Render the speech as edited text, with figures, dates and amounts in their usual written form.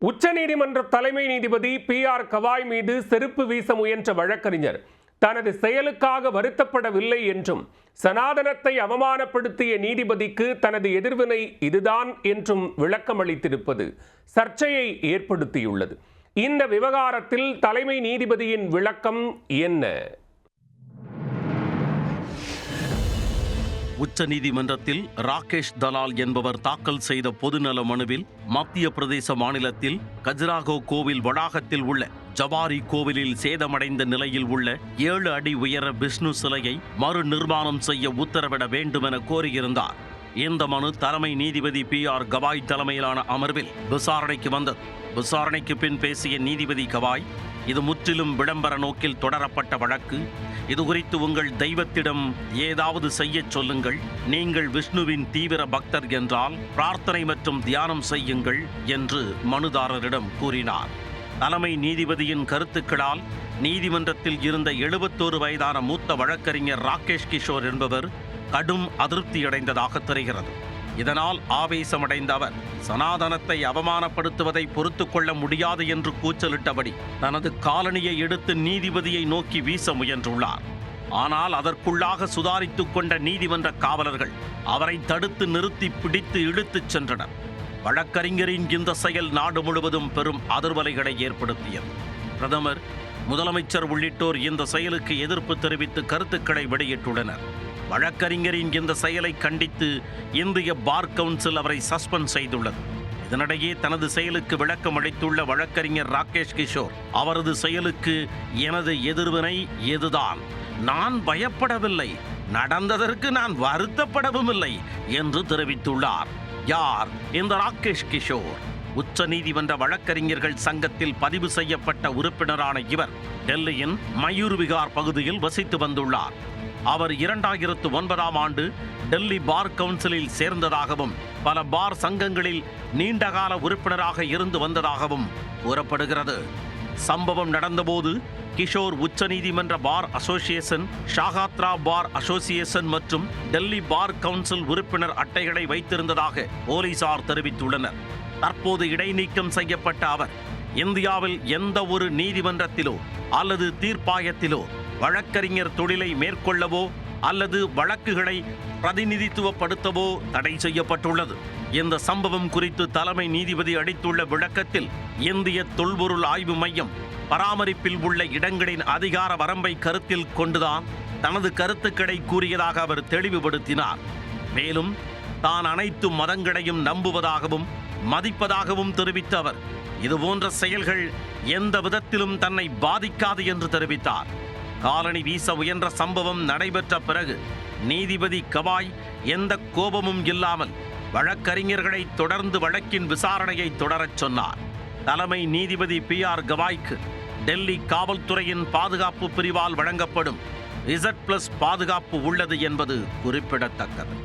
உச்சநீதிமன்ற தலைமை நீதிபதி PR கவாய் மீது செருப்பு வீச முயன்ற வழக்கறிஞர் தனது செயலுக்காக வருத்தப்படவில்லை என்றும், சனாதனத்தை அவமானப்படுத்திய நீதிபதிக்கு தனது எதிர்வினை இதுதான் என்றும் விளக்கமளித்திருப்பது சர்ச்சையை ஏற்படுத்தியுள்ளது. இந்த விவகாரத்தில் தலைமை நீதிபதியின் விளக்கம் என்ன? உச்சநீதிமன்றத்தில் ராகேஷ் தலால் என்பவர் தாக்கல் செய்த பொதுநல மனுவில் மத்திய பிரதேச மாநிலத்தில் கஜுராஹோ கோவில் வளாகத்தில் உள்ள ஜவாரி கோவிலில் சேதமடைந்த நிலையில் உள்ள 7 அடி உயர விஷ்ணு சிலையை மறு நிர்மாணம் செய்ய உத்தரவிட வேண்டும் என கோரியிருந்தார். இந்த மனு தலைமை நீதிபதி PR கவாய் தலைமையிலான அமர்வில் விசாரணைக்கு வந்தது. விசாரணைக்கு பின் பேசிய நீதிபதி கவாய், இது முற்றிலும் விளம்பர நோக்கில் தொடரப்பட்ட வழக்கு. இது குறித்து உங்கள் தெய்வத்திடம் ஏதாவது செய்ய சொல்லுங்கள். நீங்கள் விஷ்ணுவின் தீவிர பக்தர் என்றால் பிரார்த்தனை மற்றும் தியானம் செய்யுங்கள் என்று மனுதாரரிடம் கூறினார். தலைமை நீதிபதியின் கருத்துக்களால் நீதிமன்றத்தில் இருந்த 71 வயதான மூத்த வழக்கறிஞர் ராகேஷ் கிஷோர் என்பவர் கடும் அதிருப்தியடைந்ததாக தெரிகிறது. இதனால் ஆவேசமடைந்த அவர் சனாதனத்தை அவமானப்படுத்துவதை பொறுத்து கொள்ள முடியாது என்று கூச்சலிட்டபடி தனது காலணியை எடுத்து நீதிபதியை நோக்கி வீச முயன்றுள்ளார். ஆனால் அதற்குள்ளாக சுதாரித்துக் கொண்ட நீதிமன்ற காவலர்கள் அவரை தடுத்து நிறுத்தி பிடித்து இழுத்துச் சென்றனர். வழக்கறிஞரின் இந்த செயல் நாடு முழுவதும் பெரும் அதிர்வலைகளை ஏற்படுத்தியது. பிரதமர், முதலமைச்சர் உள்ளிட்டோர் இந்த செயலுக்கு எதிர்ப்பு தெரிவித்து கருத்துக்களை வெளியிட்டுள்ளனர். வழக்கறிஞரின் இந்த செயலை கண்டித்து இந்திய பார் கவுன்சில் அவரை சஸ்பெண்ட் செய்துள்ளது. இதனிடையே தனது செயலுக்கு விளக்கம் அளித்துள்ள வழக்கறிஞர் ராகேஷ் கிஷோர், அவரது செயலுக்கு எனது எதிர்வினை இதுதான். நான் பயப்படவில்லை, நடந்ததற்கு நான் வருத்தப்படவும் இல்லை என்று தெரிவித்துள்ளார். யார் இந்த ராகேஷ் கிஷோர்? உச்ச நீதிமன்ற வழக்கறிஞர்கள் சங்கத்தில் பதிவு செய்யப்பட்ட உறுப்பினரான இவர் டெல்லியின் மயூர் விகார் பகுதியில் வசித்து வந்துள்ளார். அவர் 2009ஆம் ஆண்டு டெல்லி பார் கவுன்சிலில் சேர்ந்ததாகவும் பல பார் சங்கங்களில் நீண்டகால உறுப்பினராக இருந்து வந்ததாகவும் கூறப்படுகிறது. சம்பவம் நடந்தபோது கிஷோர் உச்சநீதிமன்ற பார் அசோசியேஷன், ஷாகாத்ரா பார் அசோசியேஷன் மற்றும் டெல்லி பார் கவுன்சில் உறுப்பினர் அட்டைகளை வைத்திருந்ததாக போலீசார் தெரிவித்துள்ளனர். தற்போது இடைநீக்கம் செய்யப்பட்ட அவர் இந்தியாவில் எந்த ஒரு நீதிமன்றத்திலோ அல்லது தீர்ப்பாயத்திலோ வழக்கறிஞர் தொழிலை மேற்கொள்ளவோ அல்லது வழக்குகளை பிரதிநிதித்துவப்படுத்தவோ தடை செய்யப்பட்டுள்ளது. இந்த சம்பவம் குறித்து தலைமை நீதிபதி அளித்துள்ள விளக்கத்தில், இந்திய தொல்பொருள் ஆய்வு மையம் பராமரிப்பில் உள்ள இடங்களின் அதிகார வரம்பை கருத்தில் கொண்டுதான் தனது கருத்துக்களை கூறியதாக அவர் தெளிவுபடுத்தினார். மேலும் தான் அனைத்து மதங்களையும் நம்புவதாகவும் மதிப்பதாகவும் தெரிவித்த அவர், இதுபோன்ற செயல்கள் எந்த விதத்திலும் தன்னை பாதிக்காது என்று தெரிவித்தார். காலணி வீச முயன்ற சம்பவம் நடைபெற்ற பிறகு நீதிபதி கவாய் எந்த கோபமும் இல்லாமல் வழக்கறிஞர்களை தொடர்ந்து வழக்கின் விசாரணையை தொடரச் சொன்னார். தலைமை நீதிபதி PR கவாய்க்கு டெல்லி காவல்துறையின் பாதுகாப்பு பிரிவால் வழங்கப்படும் Z+ பாதுகாப்பு உள்ளது என்பது குறிப்பிடத்தக்கது.